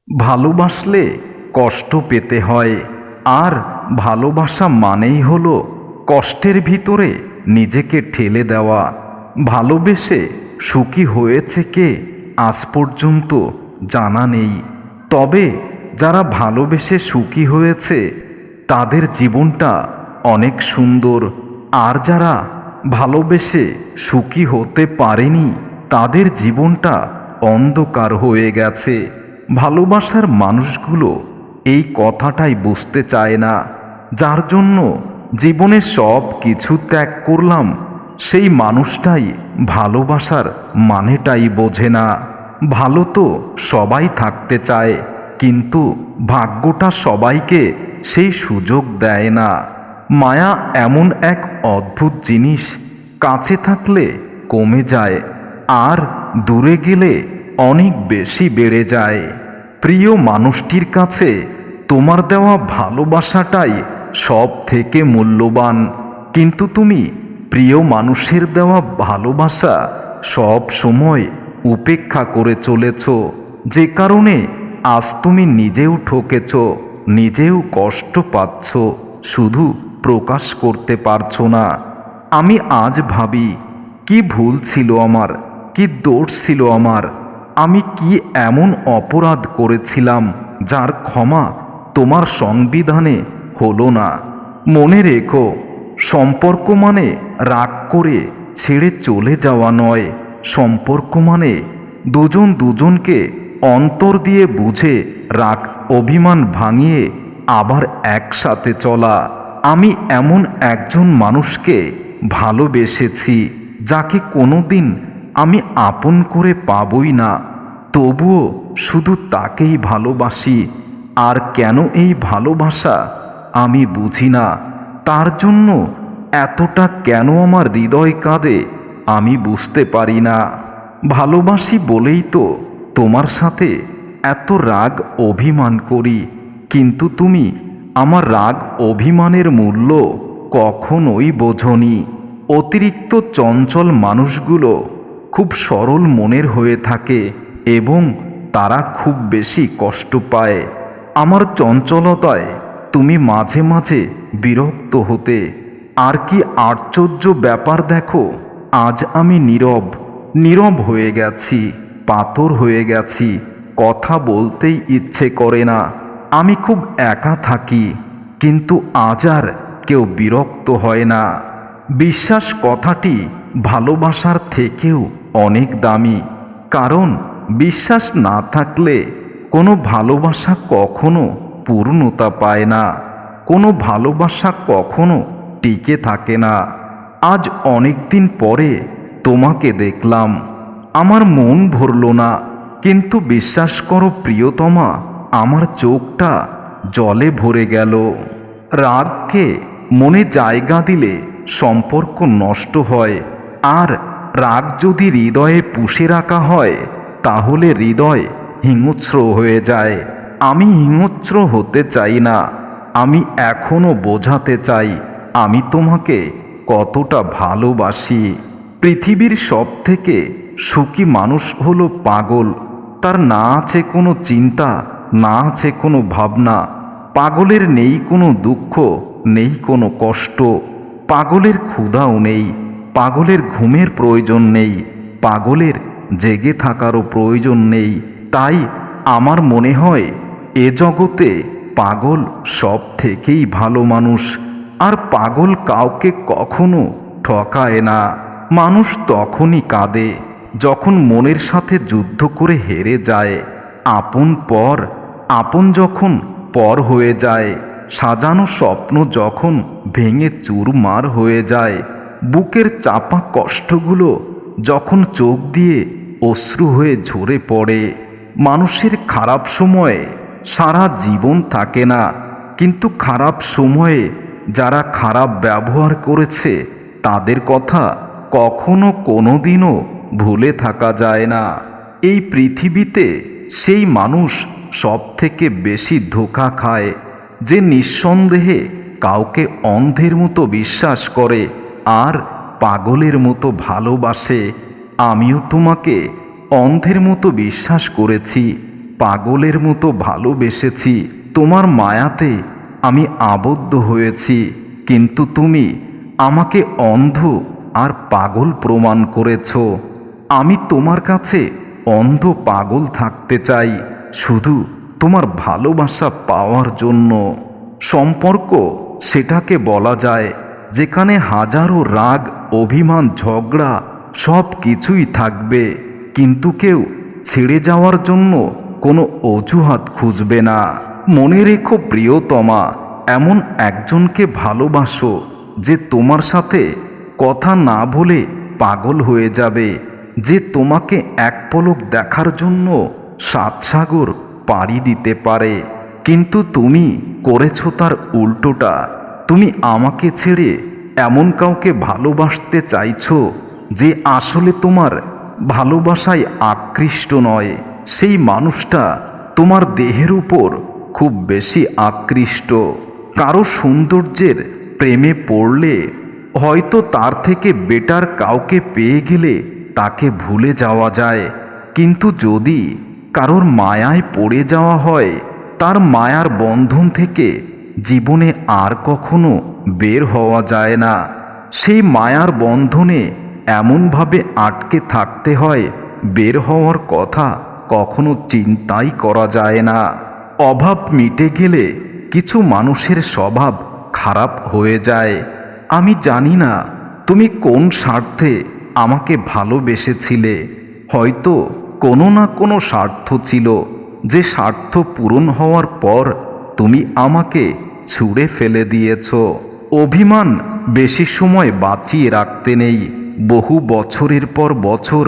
ভালোবাসলে কষ্ট পেতে হয়, আর ভালোবাসা মানেই হলো কষ্টের ভিতরে নিজেকে ঠেলে দেওয়া। ভালোবেসে সুখী হয়েছে কে আজ পর্যন্ত জানা নেই, তবে যারা ভালোবেসে সুখী হয়েছে তাদের জীবনটা অনেক সুন্দর। আর যারা ভালোবেসে সুখী হতে পারেনি তাদের জীবনটা অন্ধকার হয়ে গেছে। ভালোবাসার মানুষগুলো এই কথাটাই বুঝতে চায় না। যার জন্য জীবনে সব কিছু ত্যাগ করলাম, সেই মানুষটাই ভালোবাসার মানেটাই বোঝে না। ভালো তো সবাই থাকতে চায়, কিন্তু ভাগ্যটা সবাইকে সেই সুযোগ দেয় না। মায়া এমন এক অদ্ভুত জিনিস, কাছে থাকলে কমে যায় আর দূরে গেলে অনেক বেশি বেড়ে যায়। প্রিয় মানুষটির কাছে তোমার দেওয়া ভালোবাসাটাই সব থেকে মূল্যবান, কিন্তু তুমি প্রিয় মানুষের দেওয়া ভালোবাসা সব সময় উপেক্ষা করে চলেছ, যে কারণে আজ তুমি নিজেও ঠকেছ, নিজেও কষ্ট পাচ্ছ, শুধু প্রকাশ করতে পারছো না। আমি আজ ভাবি, কি ভুল ছিল আমার, কি দোষ ছিল আমার, আমি কি এমন অপরাধ করেছিলাম যার ক্ষমা তোমার সংবিধানে হলো না। মনে রেখো, সম্পর্ক মানে রাগ করে ছেড়ে চলে যাওয়া নয়। সম্পর্ক মানে দুজন দুজনকে অন্তর দিয়ে বুঝে রাগ অভিমান ভাঙিয়ে আবার একসাথে চলা। আমি এমন একজন মানুষকে ভালোবেসেছি যাকে কোনোদিন আমি আপন করে পাবই না, তবুও শুধু তাকেই ভালোবাসি। আর কেন এই ভালোবাসা আমি বুঝি না, তার জন্য এতটা কেন আমার হৃদয় কাঁদে আমি বুঝতে পারি না। ভালোবাসি বলেই তো তোমার সাথে এত রাগ অভিমান করি, কিন্তু তুমি আমার রাগ অভিমানের মূল্য কখনোই বোঝনি। অতিরিক্ত চঞ্চল মানুষগুলো খুব সরল মনের হয়ে থাকে এবং তারা খুব বেশি কষ্ট পায়। আমার চঞ্চলতায় তুমি মাঝে মাঝে বিরক্ত হতে। আর কি আশ্চর্য ব্যাপার দেখো, আজ আমি নীরব হয়ে গেছি, পাথর হয়ে গেছি, কথা বলতেই ইচ্ছে করে না। আমি খুব একা থাকি, কিন্তু আজ আর কেউ বিরক্ত হয় না। বিশ্বাস কথাটি ভালোবাসার থেকেও অনেক দামি, কারণ বিশ্বাস না থাকলে কোনো ভালোবাসা কখনো পূর্ণতা পায় না, কোনো ভালোবাসা কখনো টিকে থাকে না। আজ অনেক দিন পরে তোমাকে দেখলাম, আমার মন ভরল না, কিন্তু বিশ্বাস করো প্রিয়তমা, আমার চোখটা জলে ভরে গেল। রাগকে মনে জায়গা দিলে সম্পর্ক নষ্ট হয়, আর রাগ যদি হৃদয়ে পুষে রাখা হয় তাহলে হৃদয় হিংস্র হয়ে যায়। আমি হিংস্র হতে চাই না, আমি এখনো বোঝাতে চাই আমি তোমাকে কতটা ভালোবাসি। পৃথিবীর সব থেকে সুখী মানুষ হলো পাগল। তার না আছে কোনো চিন্তা, না আছে কোনো ভাবনা। পাগলের নেই কোনো দুঃখ, নেই কোনো কষ্ট। পাগলের ক্ষুধাও নেই, পাগলের ঘুমের প্রয়োজন নেই, পাগলের জেগে থাকারও প্রয়োজন নেই। তাই আমার মনে হয় এ জগতে পাগল সব থেকেই ভালো মানুষ। আর পাগল কাউকে কখনো ঠকায় না। মানুষ তখনই কাঁদে যখন মনের সাথে যুদ্ধ করে হেরে যায়। আপন যখন পর হয়ে যায়, সাজানো স্বপ্ন যখন ভেঙে চুরমার হয়ে যায়, বুকের চাপা কষ্টগুলো যখন চোখ দিয়ে অশ্রু হয়ে ঝরে পড়ে। মানুষের খারাপ সময়ে সারা জীবন থাকে না, কিন্তু খারাপ সময়ে যারা খারাপ ব্যবহার করেছে তাদের কথা কখনো কোনোদিনও ভুলে থাকা যায় না। এই পৃথিবীতে সেই মানুষ সব থেকে বেশি ধোঁকা খায় যে নিঃসন্দেহে কাউকে অন্ধের মতো বিশ্বাস করে আর পাগলের মতো ভালোবাসে। আমিও তোমাকে অন্ধের মতো বিশ্বাস করেছি, পাগলের মতো ভালোবেসেছি, তোমার মায়াতে আমি আবদ্ধ হয়েছি, কিন্তু তুমি আমাকে অন্ধ আর পাগল প্রমাণ করেছ। আমি তোমার কাছে অন্ধ পাগল থাকতে চাই, শুধু তোমার ভালোবাসা পাওয়ার জন্য। সম্পর্ক সেটাকে বলা যায় যেখানে হাজারো রাগ, অভিমান, ঝগড়া সব কিছুই থাকবে, কিন্তু কেউ ছেড়ে যাওয়ার জন্য কোনো অজুহাত খুঁজবে না। মনে রেখো প্রিয়তমা, এমন একজনকে ভালোবাসো যে তোমার সাথে কথা না বলে পাগল হয়ে যাবে, যে তোমাকে এক পলক দেখার জন্য 7 সাগর পাড়ি দিতে পারে। কিন্তু তুমি করেছো তার উল্টোটা। তুমি আমাকে ছেড়ে এমন কাউকে ভালোবাসতে চাইছো যে আসলে তোমার ভালোবাসায় আকৃষ্ট নয়। সেই মানুষটা তোমার দেহের উপর খুব বেশি আকৃষ্ট। কারো সৌন্দর্যের প্রেমে পড়লে হয়তো তার থেকে বেটার কাউকে পেয়ে গেলে তাকে ভুলে যাওয়া যায়, কিন্তু যদি কারোর মায়ায় পড়ে যাওয়া হয়, তার মায়ার বন্ধন থেকে জীবনে আর কখনো বের হওয়া যায় না। সেই মায়ার বন্ধনে এমনভাবে আটকে থাকতে হয়, বের হওয়ার কথা কখনো চিন্তাই করা যায় না। অভাব মিটে গেলে কিছু মানুষের স্বভাব খারাপ হয়ে যায়। আমি জানি না তুমি কোন স্বার্থে আমাকে ভালোবেসেছিলে। হয়তো কোনো না কোনো স্বার্থ ছিল, যে স্বার্থ পূরণ হওয়ার পর তুমি আমাকে ছুঁড়ে ফেলে দিয়েছ। অভিমান বেশি সময় বাঁচিয়ে রাখতে নেই। বহু বছরের পর বছর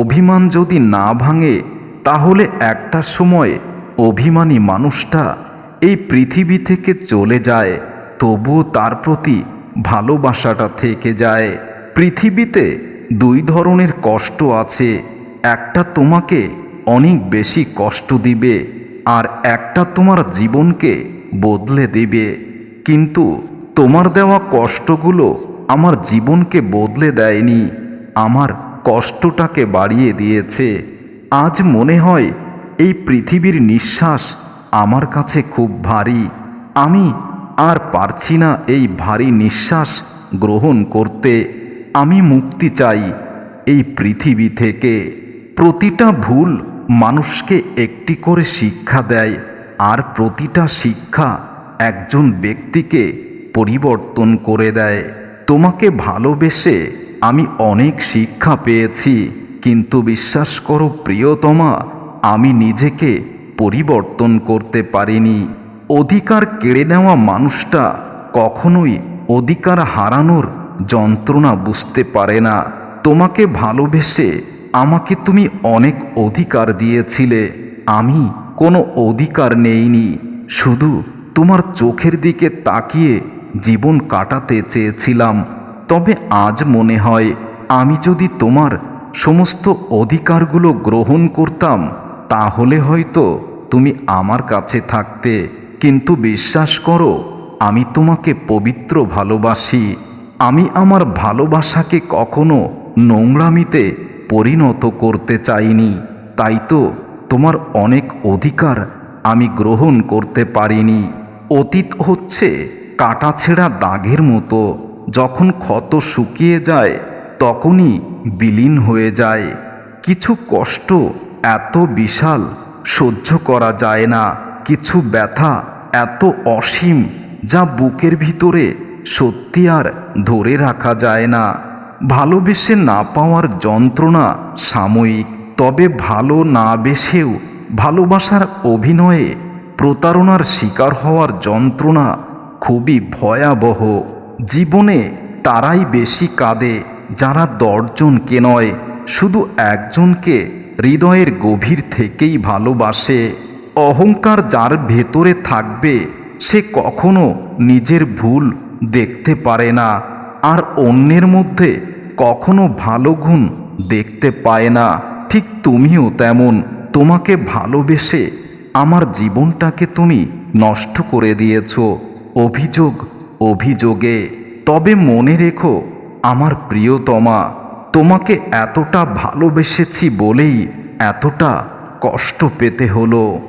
অভিমান যদি না ভাঙে, তাহলে একটা সময় অভিমানী মানুষটা এই পৃথিবী থেকে চলে যায়, তবুও তার প্রতি ভালোবাসাটা থেকে যায়। পৃথিবীতে 2 ধরনের কষ্ট আছে, একটা তোমাকে অনেক বেশি কষ্ট দিবে, আর একটা তোমার জীবনকে বদলে দেবে। কিন্তু তোমার দেওয়া কষ্টগুলো আমার জীবনকে বদলে দেয়নি, আমার কষ্টটাকে বাড়িয়ে দিয়েছে। আজ মনে হয় এই পৃথিবীর নিঃশ্বাস আমার কাছে খুব ভারী। আমি আর পারছি না এই ভারী নিঃশ্বাস গ্রহণ করতে। আমি মুক্তি চাই এই পৃথিবী থেকে। প্রতিটা ভুল মানুষকে একটি করে শিক্ষা দেয়, আর প্রতিটা শিক্ষা একজন ব্যক্তিকে পরিবর্তন করে দেয়। তোমাকে ভালোবেসে আমি অনেক শিক্ষা পেয়েছি, কিন্তু বিশ্বাস করো প্রিয়তমা, আমি নিজেকে পরিবর্তন করতে পারিনি। অধিকার কেড়ে নেওয়া মানুষটা কখনোই অধিকার হারানোর যন্ত্রণা বুঝতে পারে না। তোমাকে ভালোবেসে আমাকে তুমি অনেক অধিকার দিয়েছিলে, আমি কোনো অধিকার নেইনি। শুধু তোমার চোখের দিকে তাকিয়ে জীবন কাটাতে চেয়েছিলাম। তবে আজ মনে হয়, আমি যদি তোমার সমস্ত অধিকারগুলো গ্রহণ করতাম, তাহলে হয়তো তুমি আমার কাছে থাকতে। কিন্তু বিশ্বাস করো, আমি তোমাকে পবিত্র ভালোবাসি। আমি আমার ভালোবাসাকে কখনো নোংরামিতে পরিণত করতে চাইনি। তাই তো তোমার অনেক অধিকার আমি গ্রহণ করতে পারিনি। অতীত হচ্ছে কাটাছেঁড়া দাগের মতো, যখন ক্ষত শুকিয়ে যায় তখনই বিলীন হয়ে যায়। কিছু কষ্ট এত বিশাল, সহ্য করা যায় না। কিছু ব্যথা এত অসীম, যা বুকের ভিতরে সত্যি আর ধরে রাখা যায় না। ভালোবেসে না পাওয়ার যন্ত্রণা সাময়িক, তবে ভালো না বেসেও ভালোবাসার অভিনয়ে প্রতারণার শিকার হওয়ার যন্ত্রণা খুবই ভয়াবহ। জীবনে তারাই বেশি কাঁদে যারা 10 জনকে নয়, শুধু একজনকে হৃদয়ের গভীর থেকেই ভালোবাসে। অহংকার যার ভেতরে থাকবে, সে কখনো নিজের ভুল দেখতে পারে না, আর অন্যের মধ্যে কখনো ভালো গুণ দেখতে পায় না। ঠিক তুমিও তেমন। তোমাকে ভালোবেসে আমার জীবনটাকে তুমি নষ্ট করে দিয়েছ অভিযোগে। তবে মনে রেখো আমার প্রিয়তমা, তোমাকে এতটা ভালোবেসেছি বলেই এতটা কষ্ট পেতে হলো।